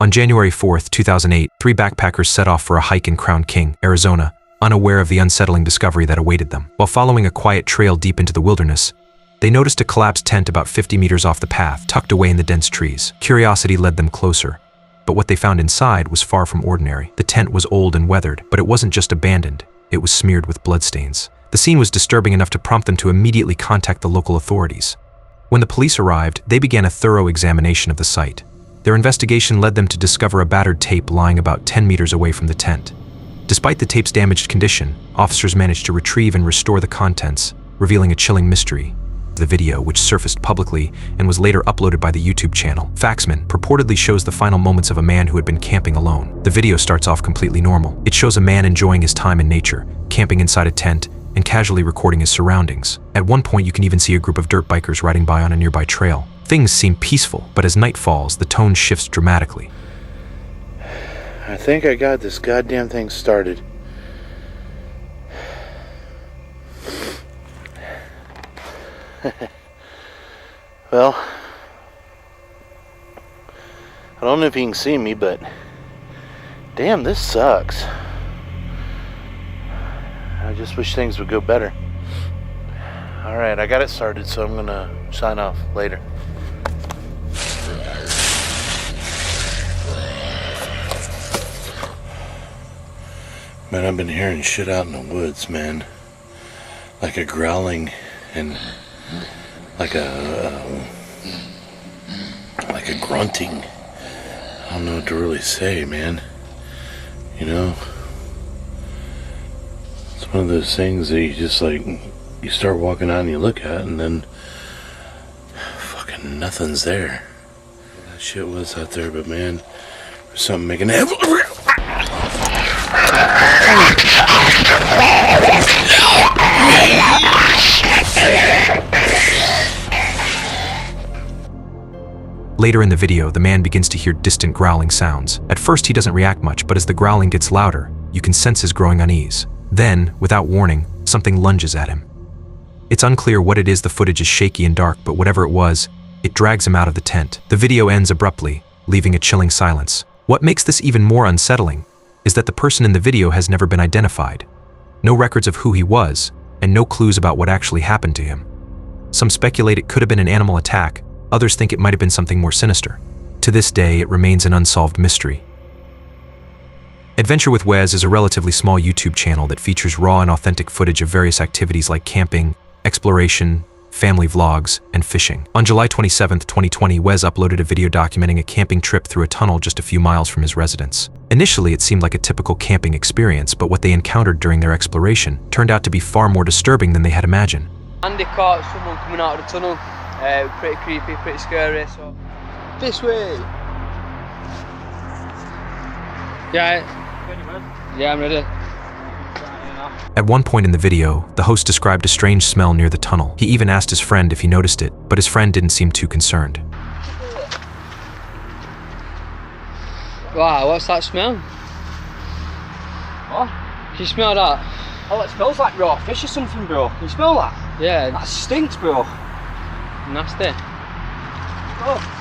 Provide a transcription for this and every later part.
On January 4th, 2008, 3 backpackers set off for a hike in Crown King, Arizona, unaware of the unsettling discovery that awaited them. While following a quiet trail deep into the wilderness, they noticed a collapsed tent about 50 meters off the path, tucked away in the dense trees. Curiosity led them closer, but what they found inside was far from ordinary. The tent was old and weathered, but it wasn't just abandoned, it was smeared with bloodstains. The scene was disturbing enough to prompt them to immediately contact the local authorities. When the police arrived, they began a thorough examination of the site. Their investigation led them to discover a battered tape lying about 10 meters away from the tent. Despite the tape's damaged condition, officers managed to retrieve and restore the contents, revealing a chilling mystery. The video, which surfaced publicly and was later uploaded by the YouTube channel Faxman, purportedly shows the final moments of a man who had been camping alone. The video starts off completely normal. It shows a man enjoying his time in nature, camping inside a tent, and casually recording his surroundings. At one point, you can even see a group of dirt bikers riding by on a nearby trail. Things seem peaceful, but as night falls, the tone shifts dramatically. I think I got this goddamn thing started. Well, I don't know if you can see me, but damn, this sucks. I just wish things would go better. Alright, I got it started, so I'm gonna sign off later. Man, I've been hearing shit out in the woods, man. Like a growling and like a grunting. I don't know what to really say, man. You know? It's one of those things that you just like, you start walking out and you look at and then fucking nothing's there. That shit was out there, but man, there's something making it. Later in the video, the man begins to hear distant growling sounds. At first, he doesn't react much, but as the growling gets louder, you can sense his growing unease. Then, without warning, something lunges at him. It's unclear what it is. The footage is shaky and dark, but whatever it was, it drags him out of the tent. The video ends abruptly, leaving a chilling silence. What makes this even more unsettling is that the person in the video has never been identified. No records of who he was, and no clues about what actually happened to him. Some speculate it could have been an animal attack, others think it might have been something more sinister. To this day, it remains an unsolved mystery. Adventure with Wes is a relatively small YouTube channel that features raw and authentic footage of various activities like camping, exploration, family vlogs, and fishing. On July 27, 2020, Wes uploaded a video documenting a camping trip through a tunnel just a few miles from his residence. Initially, it seemed like a typical camping experience, but what they encountered during their exploration turned out to be far more disturbing than they had imagined. Andy caught someone coming out of the tunnel. Pretty creepy, pretty scary, so... This way! Yeah, I'm ready. At one point in the video, the host described a strange smell near the tunnel. He even asked his friend if he noticed it, but his friend didn't seem too concerned. Wow, what's that smell? What? Can you smell that? Oh, it smells like raw fish or something, bro. Can you smell that? Yeah. That stinks, bro. Nasty. Oh.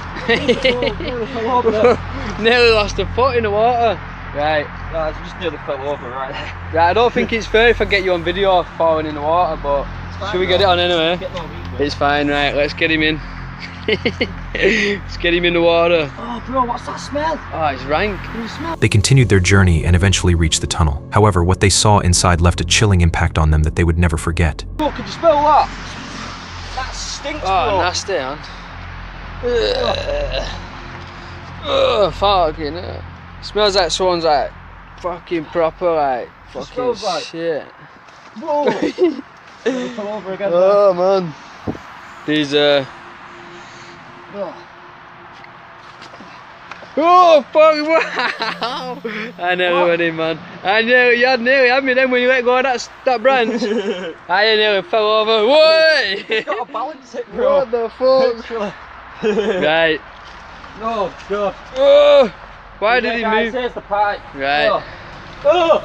Nearly lost a foot in the water. Right. No, I just nearly fell over right there. Right, I don't think it's fair if I get you on video falling in the water, but Fine, should we get it on anyway? Get no read, It's fine, right, let's get him in. Let's get him in the water. Oh, bro, what's that smell? Oh, it's rank. Can you smell? They continued their journey and eventually reached the tunnel. However, what they saw inside left a chilling impact on them that they would never forget. Bro, could you smell that? That stinks, Oh, bro. nasty, man. Oh, fucking hell. Smells like someone's like fucking proper like fucking like- shit. Whoa! Nearly fell over again. Oh man. These Oh. oh fuck, wow! I nearly went in, man. You nearly had me then when you let go of that branch. I nearly fell over. Whoa! Got a balance it, bro. What the fuck? Right. No, God. Oh! Why did he guys, move? Here's the pipe. Right. Oh!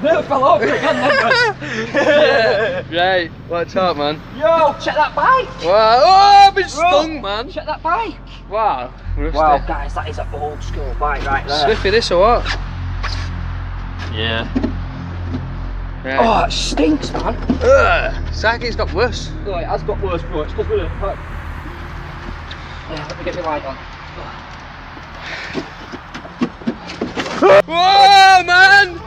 Nearly fell over again, Yeah. Right. Watch out, man. Yo, check that bike. Wow. Oh, I've been stung, man. Check that bike. Wow, rusty. Wow, guys, that is an old school bike right there. Slippy this or what? Yeah. Right. Oh, it stinks, man. It's like it's got worse. Oh, it has got worse, bro. It's because we're... Yeah, let me get my light on. Whoa, man!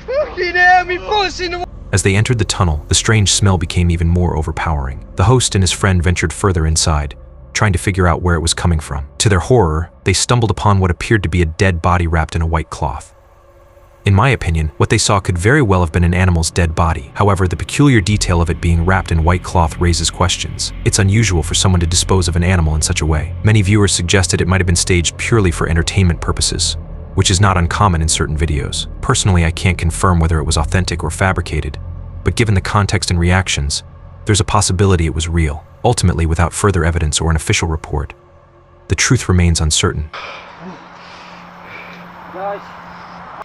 Fucking hell, me puss in the... As they entered the tunnel, the strange smell became even more overpowering. The host and his friend ventured further inside, trying to figure out where it was coming from. To their horror, they stumbled upon what appeared to be a dead body wrapped in a white cloth. In my opinion, what they saw could very well have been an animal's dead body. However, the peculiar detail of it being wrapped in white cloth raises questions. It's unusual for someone to dispose of an animal in such a way. Many viewers suggested it might have been staged purely for entertainment purposes, which is not uncommon in certain videos. Personally, I can't confirm whether it was authentic or fabricated, but given the context and reactions, there's a possibility it was real. Ultimately, without further evidence or an official report, the truth remains uncertain. Guys.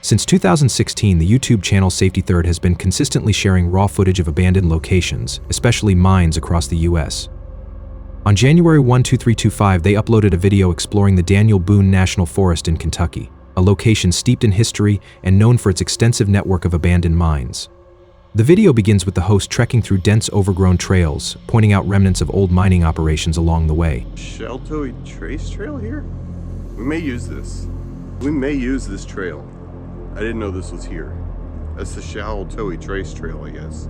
Since 2016, the YouTube channel Safety Third has been consistently sharing raw footage of abandoned locations, especially mines across the US. On January 1, 2025, they uploaded a video exploring the Daniel Boone National Forest in Kentucky, a location steeped in history and known for its extensive network of abandoned mines. The video begins with the host trekking through dense overgrown trails, pointing out remnants of old mining operations along the way. Sheltoe Trace Trail here? We may use this. We may use this trail. I didn't know this was here. That's the Sheltoe Trace Trail, I guess.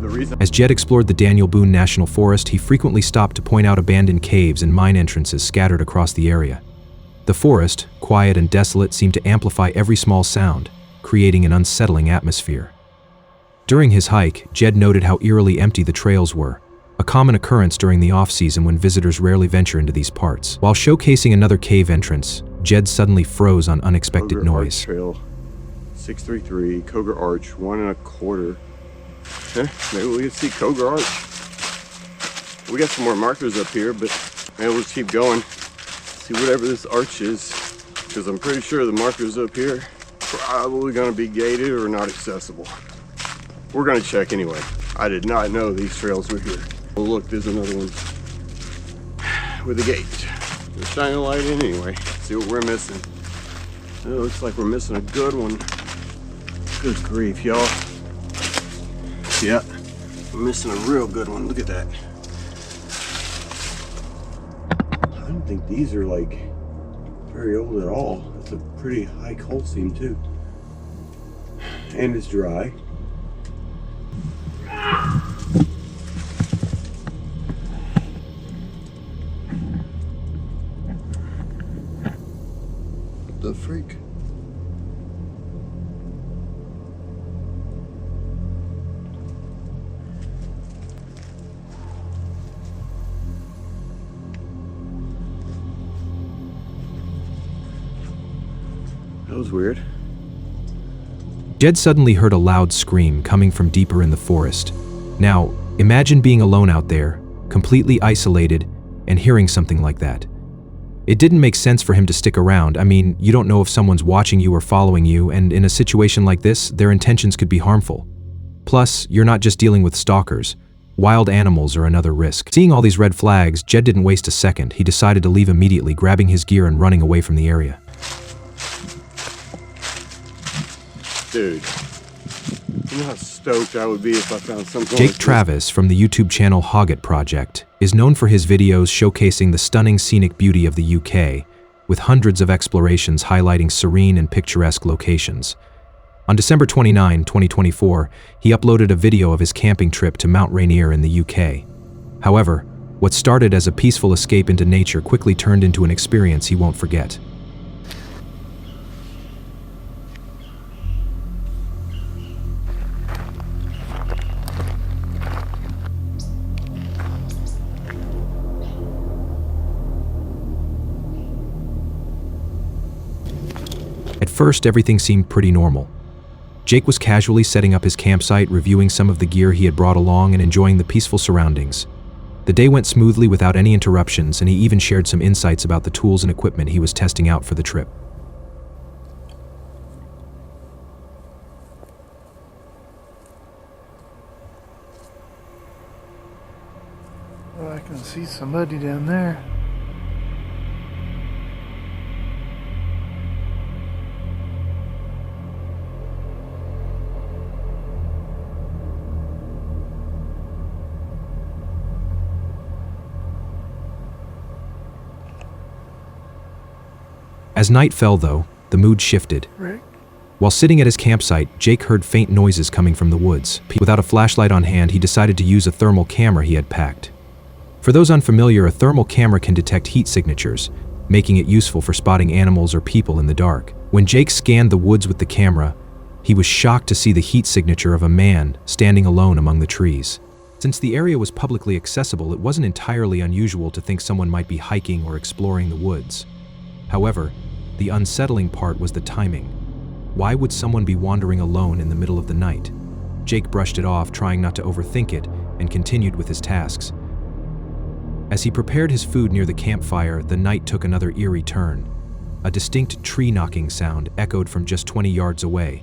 The reason... As Jed explored the Daniel Boone National Forest, he frequently stopped to point out abandoned caves and mine entrances scattered across the area. The forest, quiet and desolate, seemed to amplify every small sound, creating an unsettling atmosphere. During his hike, Jed noted how eerily empty the trails were, a common occurrence during the off-season when visitors rarely venture into these parts. While showcasing another cave entrance, Jed suddenly froze on unexpected Coger noise. Arch Trail 633, Coger Arch 1 1/4. Maybe we can see Coger Arch. We got some more markers up here, but maybe we'll just keep going. See whatever this arch is, because I'm pretty sure the markers up here probably going to be gated or not accessible. We're going to check anyway. I did not know these trails were here. Oh look, there's another one with a gate. We'll shine a light in anyway, see what we're missing. It looks like we're missing a good one. Good grief, y'all. Yeah, we're missing a real good one. Look at that. I don't think these are like very old at all. It's a pretty high coal seam too. And it's dry. What the freak? That was weird. Jed suddenly heard a loud scream coming from deeper in the forest. Now, imagine being alone out there, completely isolated, and hearing something like that. It didn't make sense for him to stick around. I mean, you don't know if someone's watching you or following you, and in a situation like this, their intentions could be harmful. Plus, you're not just dealing with stalkers. Wild animals are another risk. Seeing all these red flags, Jed didn't waste a second. He decided to leave immediately, grabbing his gear and running away from the area. Dude, you know how stoked I would be if I found something Jake like Travis from the YouTube channel Hoggett Project is known for his videos showcasing the stunning scenic beauty of the UK, with hundreds of explorations highlighting serene and picturesque locations. On December 29, 2024, he uploaded a video of his camping trip to Mount Rainier in the UK. However, what started as a peaceful escape into nature quickly turned into an experience he won't forget. At first, everything seemed pretty normal. Jake was casually setting up his campsite, reviewing some of the gear he had brought along and enjoying the peaceful surroundings. The day went smoothly without any interruptions, and he even shared some insights about the tools and equipment he was testing out for the trip. Oh, I can see somebody down there. As night fell, though, the mood shifted. While sitting at his campsite, Jake heard faint noises coming from the woods. Without a flashlight on hand, he decided to use a thermal camera he had packed. For those unfamiliar, a thermal camera can detect heat signatures, making it useful for spotting animals or people in the dark. When Jake scanned the woods with the camera, he was shocked to see the heat signature of a man standing alone among the trees. Since the area was publicly accessible, it wasn't entirely unusual to think someone might be hiking or exploring the woods. However, the unsettling part was the timing. Why would someone be wandering alone in the middle of the night? Jake brushed it off, trying not to overthink it, and continued with his tasks. As he prepared his food near the campfire, the night took another eerie turn. A distinct tree knocking sound echoed from just 20 yards away.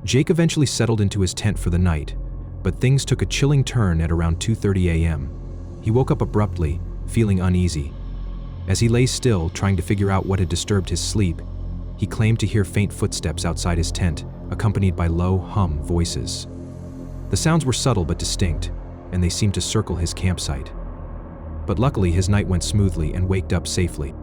Jake eventually settled into his tent for the night, but things took a chilling turn at around 2:30 a.m. He woke up abruptly, feeling uneasy. As he lay still, trying to figure out what had disturbed his sleep, he claimed to hear faint footsteps outside his tent, accompanied by low hum voices. The sounds were subtle but distinct, and they seemed to circle his campsite. But luckily, his night went smoothly and waked up safely.